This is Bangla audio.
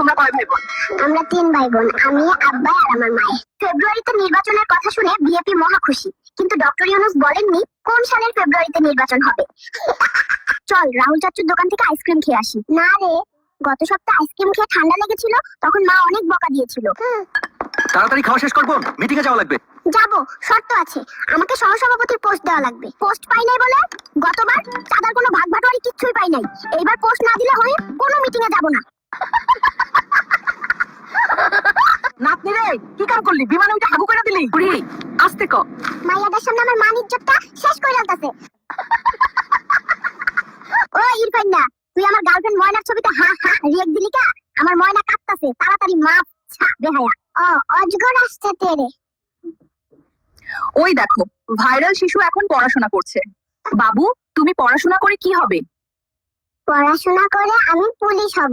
তোমরা কয় ভাই বোন? আমরা 3 ভাই বোন, আমি, আব্বা আর আমার মা। ফেব্রুয়ারিতে নির্বাচনের কথা শুনে বিএপি মহা খুশি, কিন্তু ডক্টর ইউনূস বলেননি কোন সালের ফেব্রুয়ারিতে নির্বাচন হবে। চল রাহুল চাচুর দোকান থেকে আইসক্রিম খেয়ে আসি। না রে, গত সপ্তাহে আইসক্রিম খেয়ে ঠান্ডা লেগেছিল, তখন মা অনেক বকা দিয়েছিল। তাড়াতাড়ি খাওয়া শেষ করবো, মিটিং এ যাওয়া লাগবে। যাবো, শর্ত আছে, আমাকে সহসভাপতির পোস্ট দেওয়া লাগবে। পোস্ট পাই নাই বলে গতবার চাঁদার কোনো ভাগ বাটোয়ারি কিচ্ছুই পাই নাই। এইবার পোস্ট না দিলে হয় কোনো মিটিং এ যাব না। নাতনি রে, কি কাম করলি? বিমানে উঠে হাগু করে দিলি? পুরি আস্তে ক। মাইয়াদের সামনে আমার মান ইজ্জতটা শেষ করে আলতাছে। ও ইরফান না, তুই আমার গার্লফ্রেন্ড ময়নার ছবিতে হা হা রিয়েক্ট দিলি কা? আমার ময়না কাঁদতাছে, তাড়াতাড়ি মাপ ছা বেহায়া। ও অজগর আসছে তেরে। ওই দেখো, ভাইরাল শিশু এখন পড়াশোনা করছে। বাবু, তুমি পড়াশোনা করে কি হবে? পড়াশোনা করে আমি পুলিশ হব।